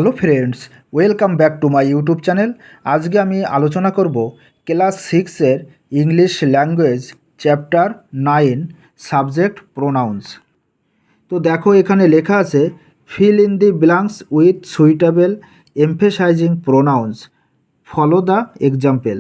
Hello friends, welcome back to my YouTube channel. আজকে আমি আলোচনা করব ক্লাস 6-এর English language chapter 9 subject pronouns. তো দেখো এখানে লেখা আছে fill in the blanks with suitable emphasising pronouns, follow the example.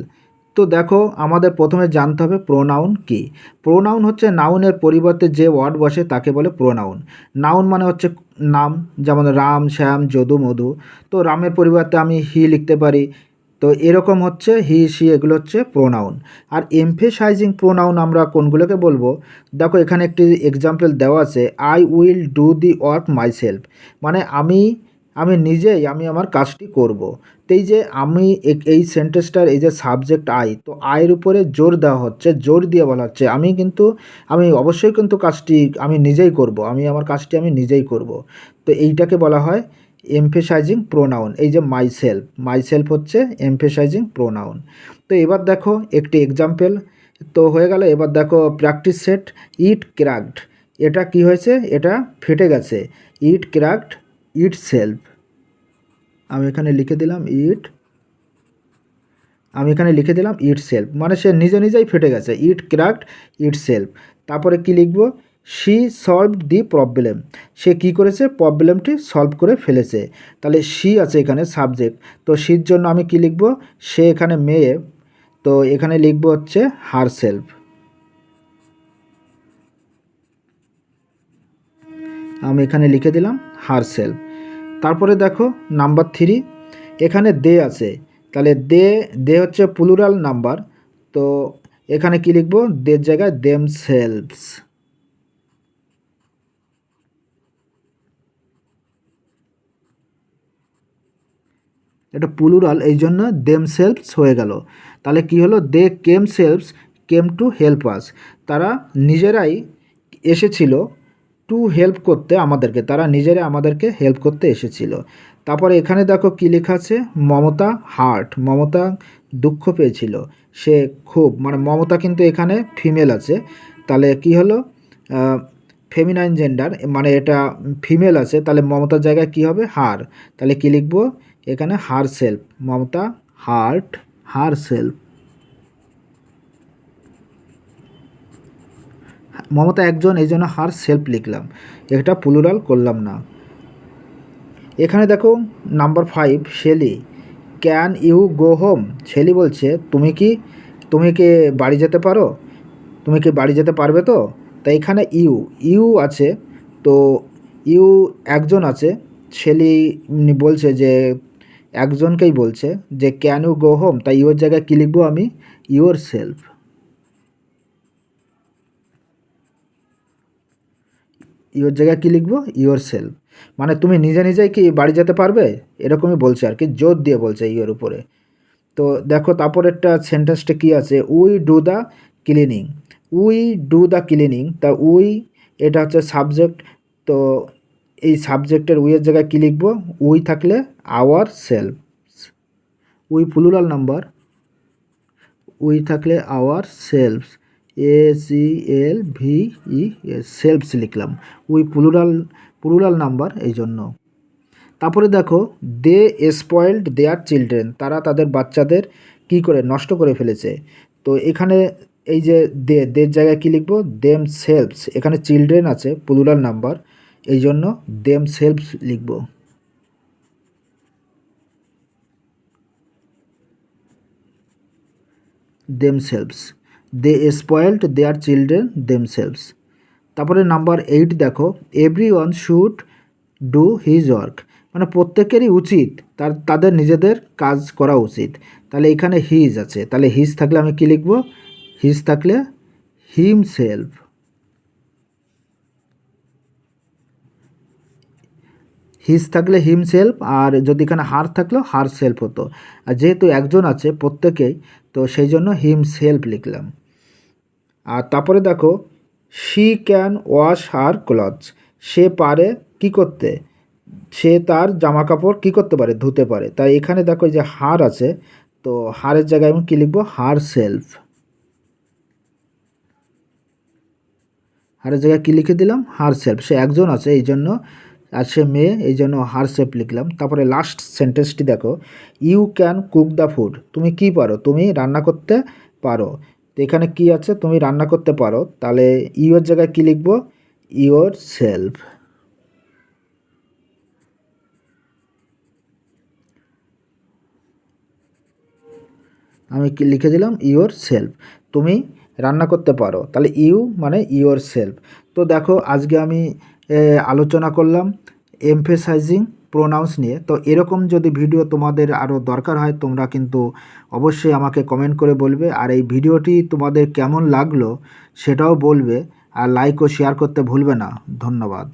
তো দেখো আমাদের প্রথমে জানতে হবে প্রোনাউন কী। প্রোনাউন হচ্ছে নাউনের পরিবর্তে যে ওয়ার্ড বসে তাকে বলে প্রোনাউন। নাউন মানে হচ্ছে নাম, যেমন রাম, শ্যাম, যদু, মধু। তো রামের পরিবর্তে আমি হি লিখতে পারি। তো এরকম হচ্ছে হি, সি, এগুলো হচ্ছে প্রোনাউন। আর এমফেসাইজিং প্রোনাউন আমরা কোনগুলোকে বলবো, দেখো এখানে একটি এক্সাম্পল দেওয়া আছে, I will do the work myself, মানে আমি নিজেই আমার কাজটি করব। তো এই যে আমি এই সেন্টেন্সটার এই যে সাবজেক্ট আই, তো আয়ের উপরে জোর দেওয়া হচ্ছে, জোর দিয়ে বলা হচ্ছে আমি অবশ্যই কিন্তু কাজটি আমি নিজেই করব, আমার কাজটি আমি নিজেই করব। তো এইটাকে বলা হয় এমফেসাইজিং প্রোনাউন। এই যে মাইসেলফ হচ্ছে এমফেসাইজিং প্রোনাউন। তো এবার দেখো একটি এক্সাম্পল তো হয়ে গেল। এবার দেখো প্র্যাকটিস সেট, ইট ক্র্যাকড, এটা কি হয়েছে, এটা ফেটে গেছে। ইট ক্র্যাকড ইট সেলফ, আমি এখানে লিখে দিলাম ইট সেলফ, মানে সে নিজে নিজেই ফেটে গেছে। ইট ক্র্যাকড ইট সেলফ। তারপরে কি লিখব, শি সলভড দি প্রবলেম, সে কি করেছে, প্রবলেমটি সলভ করে ফেলেছে। তাহলে শি আছে এখানে সাবজেক্ট, তো শির জন্য আমি কি লিখব, সে এখানে মেয়ে, তো এখানে লিখব হচ্ছে হার সেলফ, আমি এখানে লিখে দিলাম হার সেলফ। তারপরে দেখো নাম্বার 3, এখানে দে আছে, তাহলে দে দে হচ্ছে প্লুরাল নাম্বার, তো এখানে কি লিখব, দের জায়গায় দেম সেলভস, এটা প্লুরাল এই জন্য দেম সেলভস হয়ে গেল। তাহলে কি হলো, they themselves came to help us, তারা নিজেরাই এসেছিল টু হেল্প করতে আমাদেরকে, তারা নিজেরাই আমাদেরকে হেল্প করতে এসেছিল। তারপরে এখানে দেখো কি লেখা আছে, মমতা মমতা দুঃখ পেয়েছিল, সে খুব, মানে মমতা কিন্তু এখানে ফিমেল আছে, তাহলে কি হলো, ফেমিনাইন জেন্ডার, মানে এটা ফিমেল আছে, তাহলে মমতার জায়গায় কি হবে, হার, তাহলে কি লিখবো এখানে her self, Mamata her self, Mamata একজন এই জন্য হার সেলফ লিখলাম, এটা প্লুরাল করলাম না। এখানে দেখো number 5, Shelly, can you go home, Shelly বলছে তুমি কি বাড়ি যেতে পারো, তুমি কি বাড়ি যেতে পারবে তো। তাই এখানে ইউ আছে, তো ইউ একজন আছে, শেলি বলছে যে একজনকেই বলছে যে ক্যান ইউ গো হোম, তাই ইউর জায়গায় কী লিখবো আমি, ইউর সেলফ, ইওর জায়গায় কী লিখবো, ইওর সেলফ, মানে তুমি নিজে নিজেই কি বাড়ি যেতে পারবে, এরকমই বলছে আর কি, জোর দিয়ে বলছে ইওর উপরে। তো দেখো তারপরেরটা সেন্টেন্সটা কী আছে, উই ডু দ্য ক্লিনিং, তা এটা হচ্ছে সাবজেক্ট, তো এই সাবজেক্টের উইয়ের জায়গায় কী লিখবো, উই থাকলে our self, we plural number, we থাকলে আওয়ার সেলফস, SELVE, সেলফস লিখলাম, উই প্লুরাল নাম্বার এই জন্য। তারপরে দেখো দে স্পয়েলড দেয়ার চিলড্রেন, তারা তাদের বাচ্চাদের কি করে নষ্ট করে ফেলেছে। তো এখানে এই যে দের জায়গায় কী লিখবো, দেম সেলফস, এখানে চিলড্রেন আছে প্লুরাল নাম্বার, এই জন্য দেম সেলফস লিখবো, themselves, they spoiled their children themselves. তারপরে নাম্বার 8 দেখো, everyone should do his work, মানে প্রত্যেকেরই উচিত তাদের নিজেদের কাজ করা উচিত। তাহলে এখানে হিজ আছে, তাহলে হিজ থাকলে আমি কী লিখব, হিজ থাকলে হিমসেলফ, হিজ থাকলে হিমসেলফ, আর যদি এখানে হার থাকলেও হার সেলফ হতো, আর যেহেতু একজন আছে প্রত্যেকেই, তো সেই জন্য হিমসেলফ লিখলাম। আর তারপরে দেখো she can wash her clothes, সে পারে কি করতে, সে তার জামা কাপড় কী করতে পারে, ধুতে পারে। তাই এখানে দেখো যে হার আছে, তো হারের জায়গায় আমি কী লিখবো, হার সেলফ, হারের জায়গায় কী লিখে দিলাম, হার সেলফ, সে একজন আছে এই জন্য আর সে মেয়ে, এই জন্য হারসেলফ লিখলাম। তারপরে লাস্ট সেন্টেন্সটি দেখো, you can cook the food, তুমি কি পারো, তুমি রান্না করতে পারো। তো এখানে কি আছে, তুমি রান্না করতে পারো, তাহলে ইউর জায়গায় কি লিখবো, ইওর সেলফ। আমি কি লিখে দিলাম, ইওর সেলফ, তুমি রান্না করতে পারো, তাহলে ইউ মানে ইওর সেলফ। তো দেখো আজকে আমি আলোচনা করলাম এমফেসাইজিং প্রোনাউন্স নিয়ে। তো এরকম যদি ভিডিও তোমাদের আরও দরকার হয় তোমরা কিন্তু অবশ্যই আমাকে কমেন্ট করে বলবে, আর এই ভিডিওটি তোমাদের কেমন লাগলো সেটাও বলবে, আর লাইক ও শেয়ার করতে ভুলবে না। ধন্যবাদ।